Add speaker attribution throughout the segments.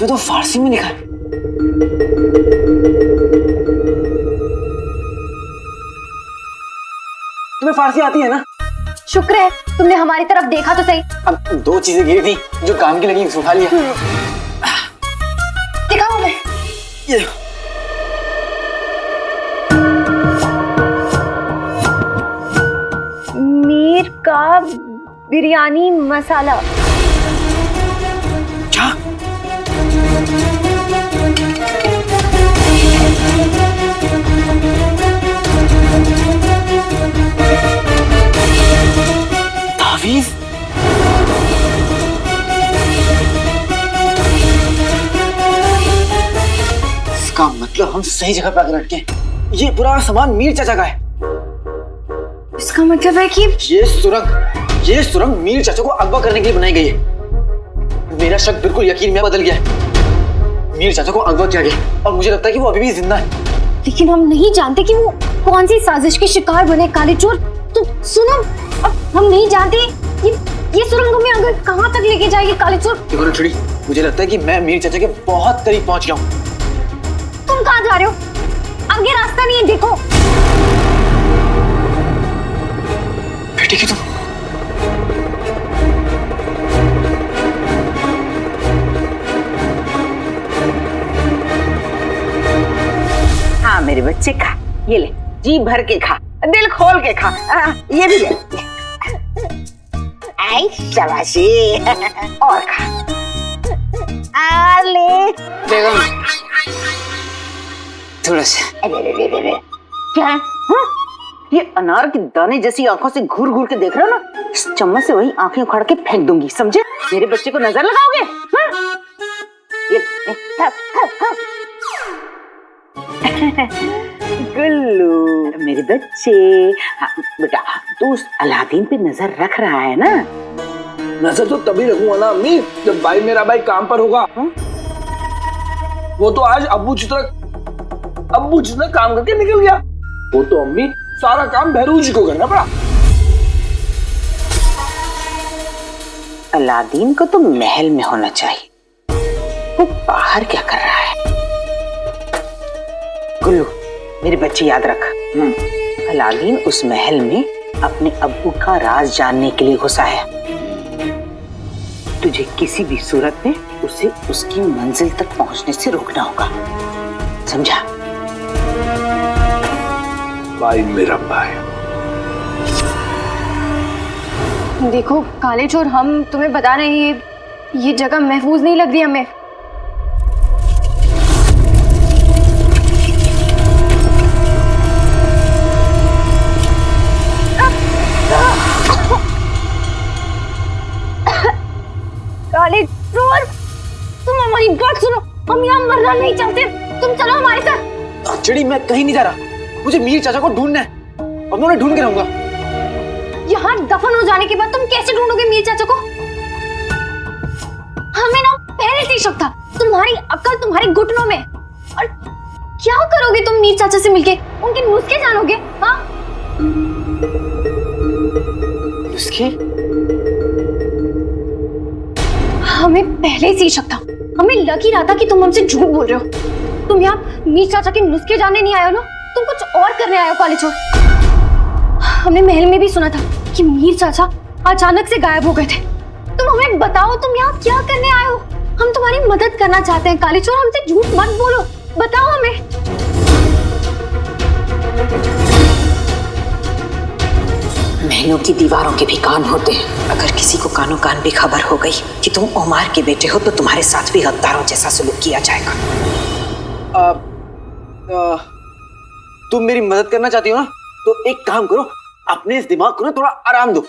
Speaker 1: इसमें तो फारसी में लिखा है। तुम्हें फारसी आती है ना?
Speaker 2: शुक्र है तुमने हमारी तरफ देखा तो सही।
Speaker 1: अब 2 चीजें गिरी थी जो काम की लगी, उठा लिया।
Speaker 2: दिखाओ मैं।
Speaker 1: ये
Speaker 2: मीर का बिरयानी मसाला।
Speaker 1: क्या? तावीज़? इसका मतलब हम सही जगह पे आकर अटके। ये पूरा सामान मीर चाचा का है।
Speaker 2: इसका मतलब है कि
Speaker 1: ये सुरंग मीर चाचा को अगवा करने के लिए बनाई गई है। मेरा शक बिल्कुल यकीन में बदल गया है। मीर चाचा को अगवा किया गया और मुझे लगता है कि वो अभी भी जिंदा है।
Speaker 2: लेकिन हम नहीं जानते कि वो कौन सी साजिश के शिकार बने काले चोर। तो सुनो, अब हम नहीं जानते ये सुरंग हमें अगर कहाँ तक लेके जाएगी काले चोर।
Speaker 1: देखो ना छुड़ी, मुझे लगता है कि मैं मीर चाचा के बहुत करीब पहुंच गया हूँ।
Speaker 2: तुम कहाँ जा रहे हो? आगे रास्ता नहीं है, देखो।
Speaker 1: बेटी की तुम
Speaker 3: हाँ मेरे बच्चे, खा, ये ले, जी भर के खा, दिल खोल के खा। ये भी ले। आई शाबाशी। और खा। ले
Speaker 1: बेगम, थोड़ा सा।
Speaker 3: अरे क्या है? हाँ? ये अनार के दाने जैसी आंखों से घूर घूर के देख रहे हो ना? इस चम्मच से वही आंखें उखाड़ के फेंक दूंगी, समझे? मेरे बच्चे को नजर लगाओगे? हाँ? ये गुल्लू मेरे बच्चे। हाँ, बेटा तू उस अलादीन पे नजर रख रहा है ना?
Speaker 4: नजर तो तभी रखूंगा ना अम्मी जब मेरा भाई काम पर होगा। वो तो आज अब्बू जितना काम करके निकल गया। वो तो अम्मी सारा काम बहरूज को करना पड़ा।
Speaker 3: अलादीन को तो महल में होना चाहिए, वो बाहर क्या कर रहा है? गुल्लू मेरे बच्चे याद रख, अलादीन उस महल में अपने अब्बू का राज जानने के लिए घुसा है। तुझे किसी भी सूरत में उसे उसकी मंजिल तक पहुंचने से रोकना होगा, समझा?
Speaker 4: भाई मेरा भाई।
Speaker 2: देखो काले चोर, हम तुम्हें बता रहे हैं ये जगह महफूज नहीं लग रही हमें। काले चोर, तुम हमारी बात सुनो, हम यहाँ मरना नहीं चाहते। तुम चलो हमारे साथ।
Speaker 1: चिड़ी, मैं कहीं नहीं जा रहा। मुझे मीर चाचा को ढूंढना है और मैं उन्हें ढूंढ के रहूंगा।
Speaker 2: यहाँ दफन हो जाने के बाद तुम कैसे ढूंढोगे मीर चाचा को? हमें ना पहले से ही शक था, तुम्हारी अक्ल तुम्हारे घुटनों में। और क्या करोगे तुम मीर चाचा से मिलके? उनके नुस्खे जानोगे? हाँ,
Speaker 1: नुस्खे?
Speaker 2: हमें पहले से ही शक था। हमें लग ही रहा था कि तुम हमसे झूठ बोल रहे हो। तुम यहाँ मीर चाचा के नुस्खे जानने नहीं आए हो ना, तुम कुछ और करने आए हो काले चोर। हमने महल में भी सुना था कि मीर चाचा अचानक से गायब हो गए थे। तुम हमें बताओ, तुम यहाँ क्या करने आए हो? हम तुम्हारी मदद करना चाहते हैं काले चोर, हमसे झूठ मत बोलो, बताओ हमें।
Speaker 3: महलों की दीवारों के भी कान होते हैं। अगर किसी को कानों कान भी खबर हो गई कि तुम उमार के बेटे हो तो तुम्हारे साथ भी गद्दारों जैसा सलूक किया जाएगा।
Speaker 1: तुम मेरी मदद करना चाहती हो ना, तो एक काम करो, अपने इस दिमाग को ना थोड़ा आराम दो।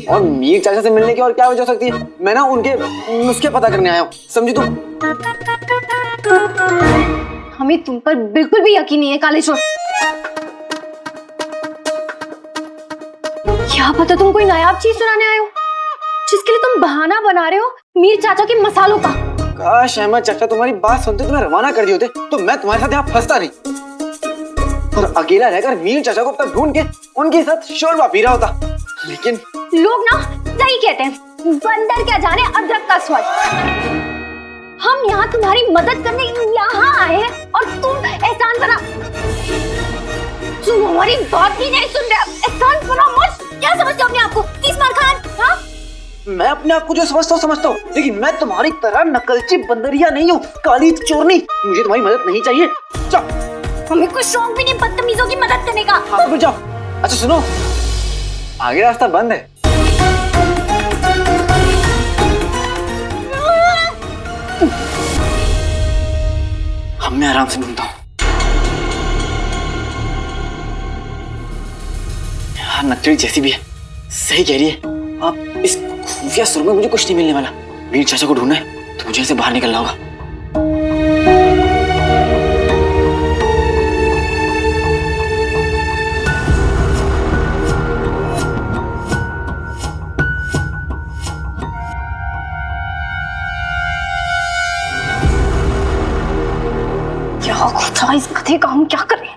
Speaker 1: और मीर चाचा से मिलने की और क्या वजह हो सकती है? मैं ना उनके नुस्खे पता करने आया हूँ, समझी तुम?
Speaker 2: हमें तुम पर बिल्कुल भी यकीन नहीं है काले चोर। क्या पता तुम कोई नायाब चीज सुनाने आए हो जिसके लिए तुम बहाना बना रहे हो मीर चाचा के मसालों का।
Speaker 1: काश अहमद चाचा तुम्हारी बात सुनते तुम्हें रवाना कर दिए होते तो मैं तुम्हारे साथ यहाँ फंसता नहीं, और अकेला रहकर मीर चाचा को अब तक ढूंढ के उनके साथ शोरबा पी रहा होता। लेकिन
Speaker 2: लोग ना सही कहते हैं, बंदर क्या जाने अदरक का स्वाद। हम यहाँ तुम्हारी मदद करने यहाँ आए हैं और तुम एहसान बना, तुम हमारी बात भी नहीं सुन रहे। एहसान बना मत। क्या समझते हो अपने आप को? 30 मार खान? हाँ?
Speaker 1: मैं अपने आप को जो समझता हूँ, लेकिन मैं तुम्हारी तरह नकलची बंदरिया नहीं हूँ, काली चोरनी। मुझे तुम्हारी मदद नहीं चाहिए। जाओ।
Speaker 2: हमें कोई शौक भी नहीं बदतमीजों की मदद करने का।
Speaker 1: हाँ तो जाओ। अच्छा सुनो, आगे रास्ता बंद है। अब मैं आराम से ढूंढता हूँ। यार नकली जैसी भी है, सही कह रही है। अब इस खुफिया सुर में मुझे कुछ नहीं मिलने वाला। वीर चाचा को ढूंढना है तो मुझे ऐसे बाहर निकलना होगा।
Speaker 2: क्या खुदा, इस कथे का हम क्या करें?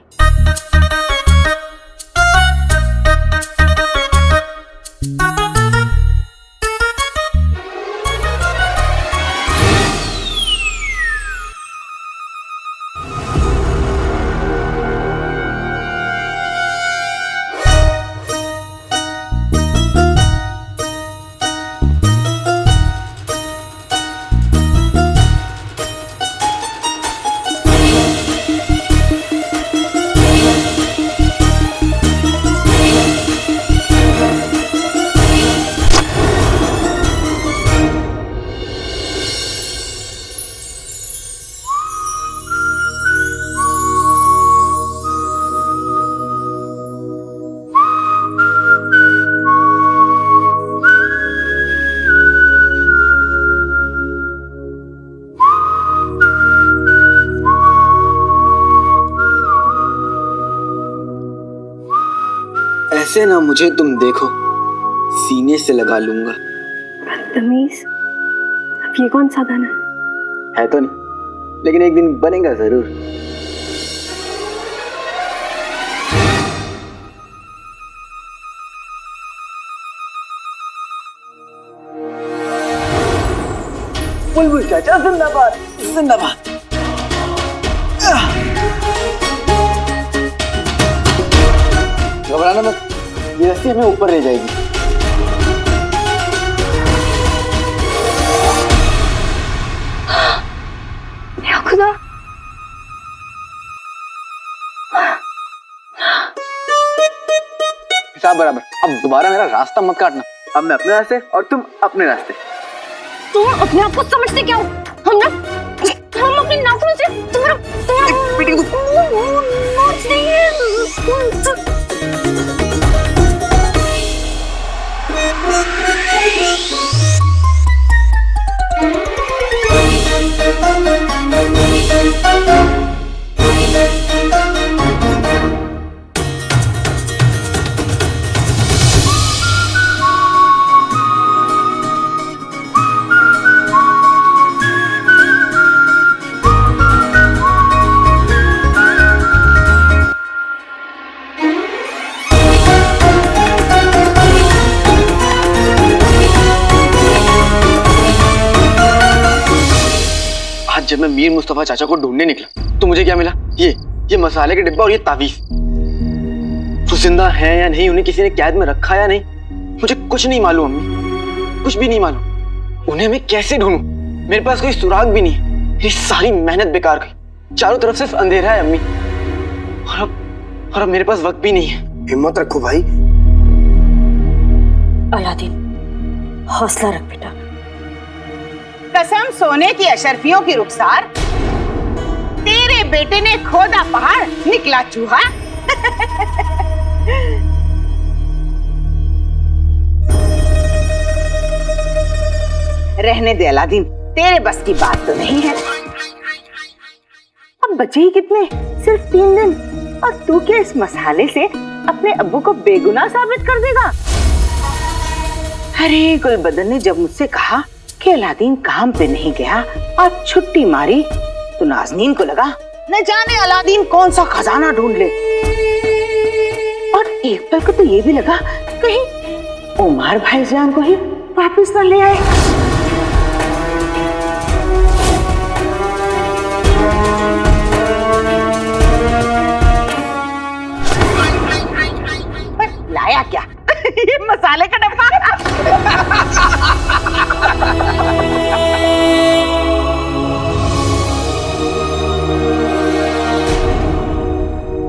Speaker 1: ऐसे ना मुझे तुम देखो, सीने से लगा लूंगा।
Speaker 2: बदतमीज, अब ये कौन सा गाना
Speaker 1: है तो नहीं, लेकिन एक दिन बनेगा जरूर। बुलबुल चाचा जिंदाबाद, जिंदाबाद। घबराना मत, ये रस्सी हमें ऊपर ले जाएगी।
Speaker 2: या खुदा,
Speaker 1: हिसाब बराबर। अब दोबारा मेरा रास्ता मत काटना। अब मैं अपने रास्ते और तुम अपने रास्ते।
Speaker 2: तुम अपने आप को समझते क्या हो? हम अपने नाखून से तुम्हारा नोच देंगे।
Speaker 1: जब मैं मीर मुस्तफा चाचा को ढूंढने निकला तो मुझे क्या मिला? ये मसाले के डिब्बा और ये तावीज। वो जिंदा है या नहीं, उन्हें किसी ने कैद में रखा या नहीं, मुझे कुछ नहीं मालूम अम्मी, कुछ भी नहीं मालूम। उन्हें मैं कैसे ढूंढूं? मेरे पास कोई सुराग भी नहीं है। मेरी सारी मेहनत बेकार गई। चारों तरफ सिर्फ अंधेरा है अम्मी, और अब मेरे पास वक्त भी नहीं है।
Speaker 5: हिम्मत रखो भाई।
Speaker 3: अलादीन, हौसला रख बेटा। कसम सोने की अशरफियों की रुखसार, तेरे बेटे ने खोदा पहाड़ निकला चूहा। रहने दे अलादीन, तेरे बस की बात तो नहीं है। अब बचे ही कितने, सिर्फ 3 दिन, और तू क्या इस मसाले से अपने अब्बू को बेगुनाह साबित कर देगा? अरे गुलबदन ने जब मुझसे कहा कि अलादीन काम पे नहीं गया और छुट्टी मारी, तो नाज़नीन को लगा न जाने अलादीन कौन सा खजाना ढूंढ ले, और एक पल को तो ये भी लगा कहीं उमर भाईजान को ही वापस न ले आए। मसाले का डब्बा।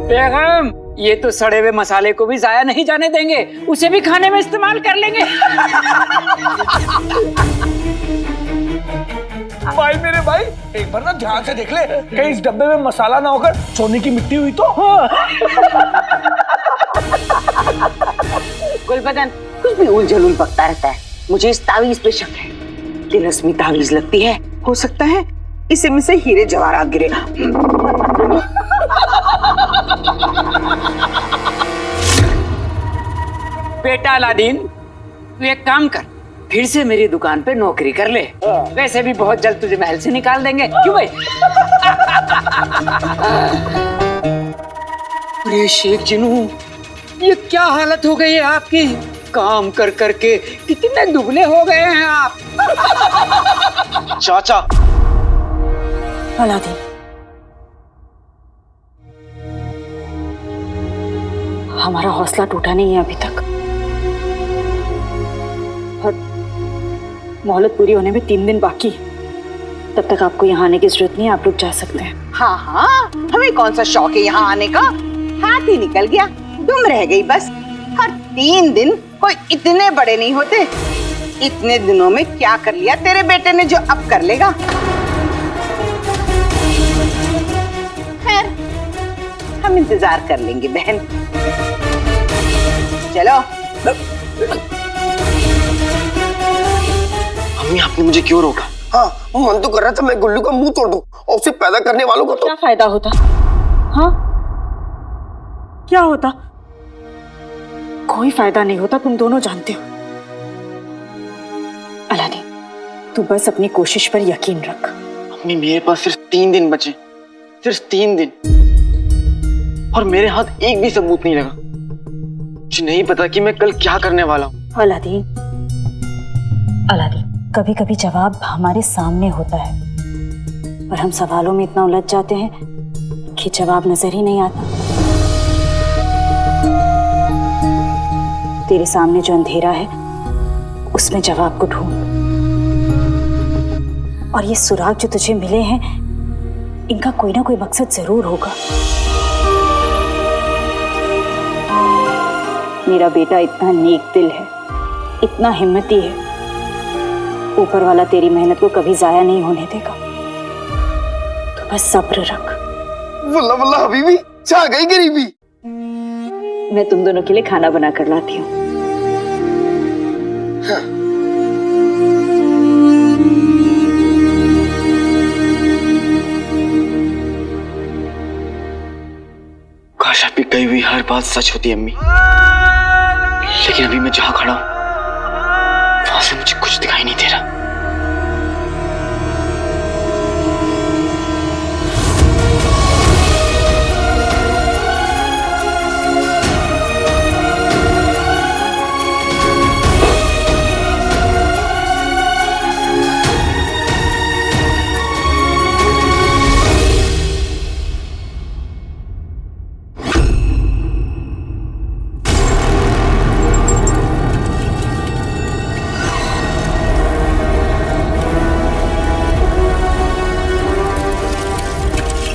Speaker 5: बेगम, ये तो सड़े हुए मसाले को भी जाया नहीं जाने देंगे, उसे भी खाने में इस्तेमाल कर लेंगे।
Speaker 4: भाई मेरे भाई, एक बार ना ध्यान से देख ले, कहीं इस डब्बे में मसाला ना होकर सोने की मिट्टी हुई तो।
Speaker 3: गुलबदन कुछ भी उलझुल बकता रहता है। मुझे इस तावीज पे शक है। तिलस्मी तावीज लगती है, हो सकता है इसी में से हीरे जवाहरात गिरे।
Speaker 5: बेटा अलादीन, तू एक काम कर, फिर से मेरी दुकान पे नौकरी कर ले। वैसे भी बहुत जल्द तुझे महल से निकाल देंगे, क्यों भाई? अरे शेख जिनू, ये क्या हालत हो गई है आपकी? काम कर करके कितने दुबले हो गए हैं आप।
Speaker 1: चाचा,
Speaker 3: अलादीन, हमारा हौसला टूटा नहीं है अभी तक, और मोहलत पूरी होने में 3 दिन बाकी है। तब तक आपको यहाँ आने की जरूरत नहीं है, आप लोग जा सकते हैं। हाँ हाँ, हमें कौन सा शौक है यहाँ आने का? हाथ ही निकल गया, तुम रह गई बस। हर 3 दिन कोई इतने बड़े नहीं होते। इतने दिनों में क्या कर लिया तेरे बेटे ने जो अब कर लेगा? खैर, हम इंतजार कर लेंगे बहन। चलो।
Speaker 1: अम्मी आपने मुझे क्यों रोका?
Speaker 6: हाँ, मन तो कर रहा था मैं गुल्लू का मुंह तोड़ दूं और उसे पैदा करने वालों को तो।
Speaker 3: क्या फायदा होता? हाँ, क्या होता? कोई फायदा नहीं होता, तुम दोनों जानते हो। अलादीन, तू बस अपनी कोशिश पर यकीन रख।
Speaker 1: अम्मी मेरे पास सिर्फ 3 दिन बचे, सिर्फ 3 दिन, और मेरे हाथ एक भी सबूत नहीं लगा। मुझे नहीं पता कि मैं कल क्या करने वाला हूँ।
Speaker 7: अलादीन, कभी कभी जवाब हमारे सामने होता है और हम सवालों में इतना उलझ जाते हैं कि जवाब नजर ही नहीं आता। तेरे सामने जो अंधेरा है उसमें जवाब को ढूंढ, और ये सुराग जो तुझे मिले हैं इनका कोई ना कोई मकसद जरूर होगा। मेरा बेटा इतना नेक दिल है, इतना हिम्मती है, ऊपर वाला तेरी मेहनत को कभी जाया नहीं होने देगा। तो बस सब्र रख।
Speaker 6: वल्ला वल्ला हबीबी, छा गई गरीबी।
Speaker 7: मैं तुम दोनों के लिए खाना बना कर लाती हूँ।
Speaker 1: काश आपकी कही हुई हर बात सच होती अम्मी, लेकिन अभी मैं जहां खड़ा हूं वहां से मुझे कुछ दिखाई नहीं दे रहा।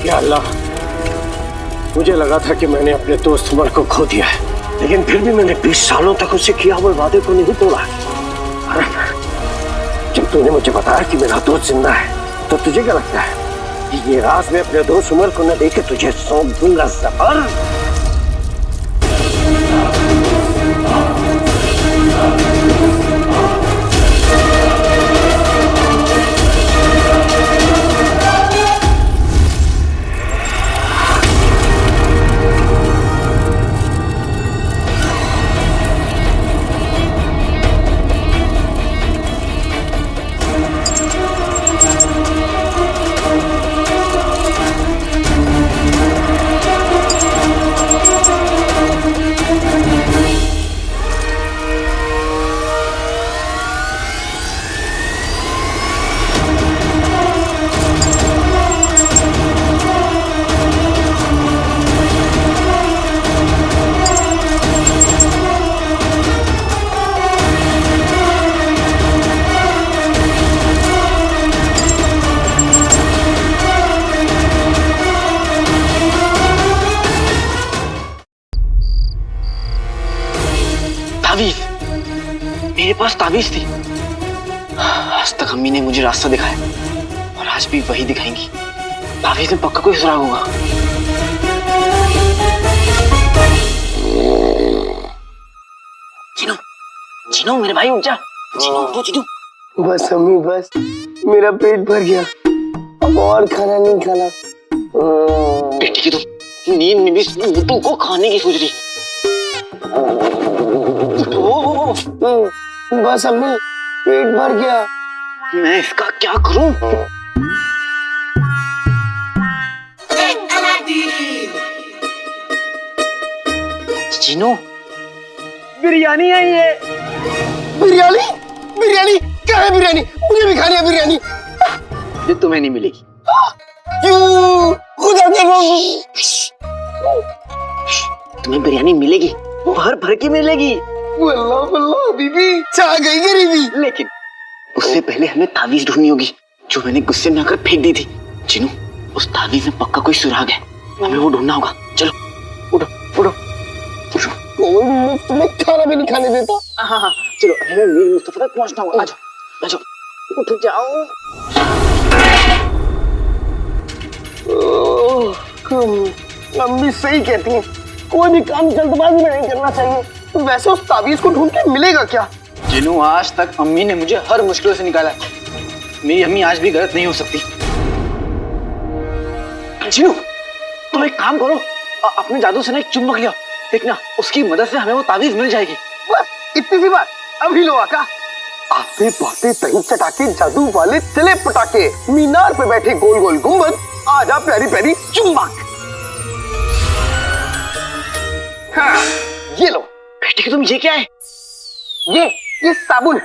Speaker 6: या अल्लाह, मुझे लगा था कि मैंने अपने दोस्त उमर को खो दिया है, लेकिन फिर भी मैंने 20 सालों तक उससे किया हुए वादे को नहीं तोड़ा। और जब तूने मुझे बताया कि मेरा दोस्त जिंदा है, तो तुझे क्या लगता है कि ये राज मैं अपने दोस्त उमर को न देके तुझे सौंप दूंगा ज़फर?
Speaker 1: ताबीज, मेरे पास ताबीज थी। आज तक अम्मी ने मुझे रास्ता दिखाया और आज भी वही दिखाएंगी। ताबीज में पक्का कोई सुराग होगा। चिनू, चिनू मेरे भाई उठ जा। चिनू उठो चिनू।
Speaker 6: बस अम्मी बस, मेरा पेट भर गया, अब और खाना नहीं खाना।
Speaker 1: बेटी की तुम नींद में भी बुट्टू को खाने की सोच रही।
Speaker 6: बस अम्मी, पेट भर गया।
Speaker 1: मैं इसका क्या करूं? चिनू, बिरयानी आई है।
Speaker 6: बिरयानी? बिरयानी क्या है? बिरयानी मुझे भी खानी है बिरयानी।
Speaker 1: ये तुम्हें नहीं मिलेगी।
Speaker 6: क्यों? खुदा के
Speaker 1: तुम्हें बिरयानी मिलेगी, भर भर की मिलेगी।
Speaker 6: बल्ला बल्ला बीबी, छा गई गरीबी।
Speaker 1: लेकिन उससे पहले हमें ताबीज ढूंढनी होगी जो मैंने गुस्से में आकर फेंक दी थी। चिनू, उस ताबीज में पक्का कोई सुराग है, हमें वो ढूंढना होगा। चलो उठो उठो उठो।
Speaker 6: कोई मुफ्त में खाना भी नहीं खाने देता।
Speaker 1: हाँ हाँ चलो, हमें मीर मुस्तफा तक पहुंचना होगा। आजो आजो, उठ जाओ।
Speaker 6: अम्मी सही कहती हैं, कोई भी काम जल्दबाजी में नहीं करना चाहिए। वैसे उस ताबीज को ढूंढ के मिलेगा क्या?
Speaker 1: जिनू, आज तक अम्मी ने मुझे हर मुश्किलों से निकाला है। मेरी अम्मी आज भी गलत नहीं हो सकती। जिनू, तुम एक काम करो, अपने जादू से ना एक चुंबक लिया, देखना उसकी मदद से हमें वो ताबीज मिल जाएगी।
Speaker 6: बस इतनी सी बात, अभी लो आका। आते पाते तही चटाके, जादू वाले चले पटाके, मीनार पे बैठे गोल गोल गुंबद, आजा प्यारी प्यारी चुंबक। हाँ, ये लो।
Speaker 1: बेटी की तुम ये क्या है?
Speaker 6: ये साबुन है,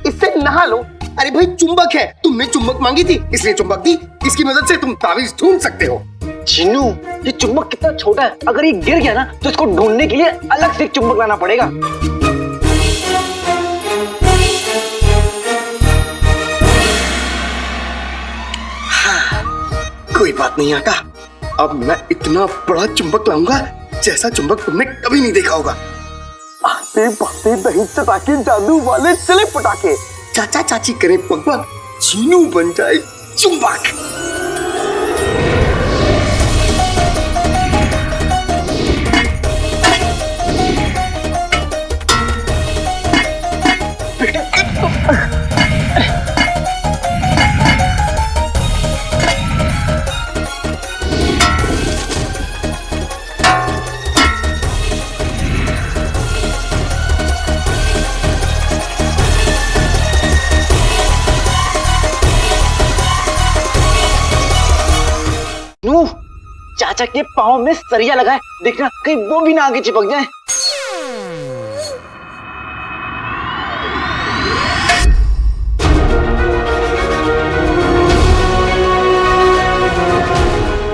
Speaker 6: इससे नहा लो। अरे भाई चुंबक है, तुमने चुंबक मांगी थी इसलिए चुंबक दी। इसकी मदद से तुम ताबीज ढूंढ सकते हो।
Speaker 1: चिन्नू, ये चुंबक कितना छोटा है, अगर ये गिर गया ना तो इसको ढूंढने के लिए अलग से एक चुंबक लाना पड़ेगा।
Speaker 6: हाँ, कोई बात नहीं आका, अब मैं इतना बड़ा चुंबक लाऊंगा जैसा चुंबक तुमने कभी नहीं देखा होगा। आते पाते दही चटाके, जादू वाले चले पटाके, चाचा चाची करे पगपग, चीनू बन जाए चुंबक।
Speaker 1: चाचा के पाँव में सरिया लगाए, देखना कहीं वो भी ना आगे चिपक जाए।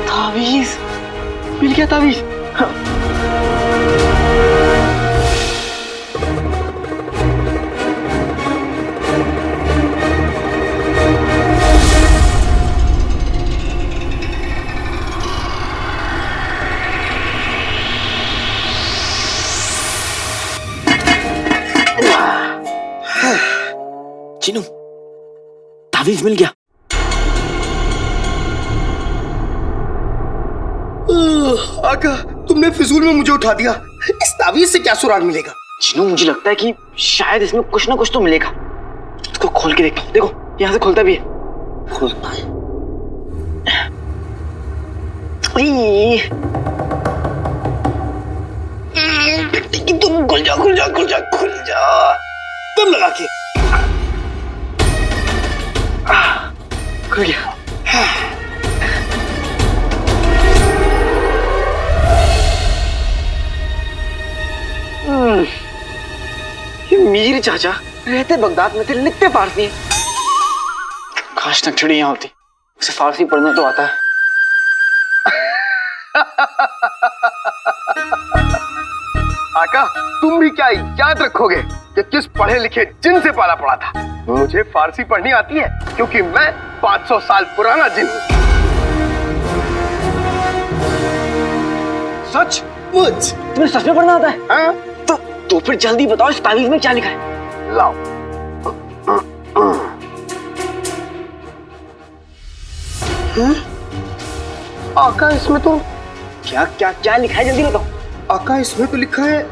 Speaker 1: ताबीज मिल गया, ताबीज। हाँ। चिनू, ताबीज मिल गया।
Speaker 6: आका, तुमने फिजूल में मुझे उठा दिया। इस ताबीज से क्या सुराग मिलेगा?
Speaker 1: चिनू, मुझे लगता है कि शायद इसमें कुछ ना कुछ तो मिलेगा। इसको खोल के देखता हूँ। देखो यहाँ से खुलता भी है। खुलता है। तुम खुल जा खुल जा खुल जा खुल जा।
Speaker 6: तुम लगा के।
Speaker 1: खुल गया। ये मीर चाचा रहते बगदाद में थे, लिखते फारसी। काश नक्शड़ी यहाँ होती, उसे फारसी पढ़ना तो आता है।
Speaker 6: आका, तुम भी क्या याद रखोगे कि किस पढ़े लिखे जिन से पाला पड़ा था? मुझे फारसी पढ़नी आती है क्योंकि मैं 500 साल पुराना जिन हूँ।
Speaker 1: सच?
Speaker 6: मुझ
Speaker 1: तुम्हें सच में पढ़ना आता है?
Speaker 6: हाँ?
Speaker 1: तो तो फिर जल्दी बताओ इस तावीज में क्या लिखा है।
Speaker 6: लाओ। आका इसमें तो
Speaker 1: क्या क्या क्या लिखा है, जल्दी बताओ।
Speaker 6: आका इसमें तो लिखा है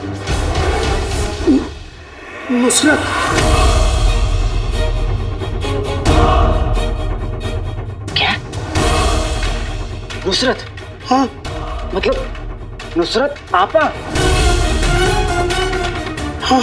Speaker 6: नुसरत।
Speaker 1: क्या? नुसरत?
Speaker 6: हाँ
Speaker 1: मतलब नुसरत आपा?
Speaker 6: हाँ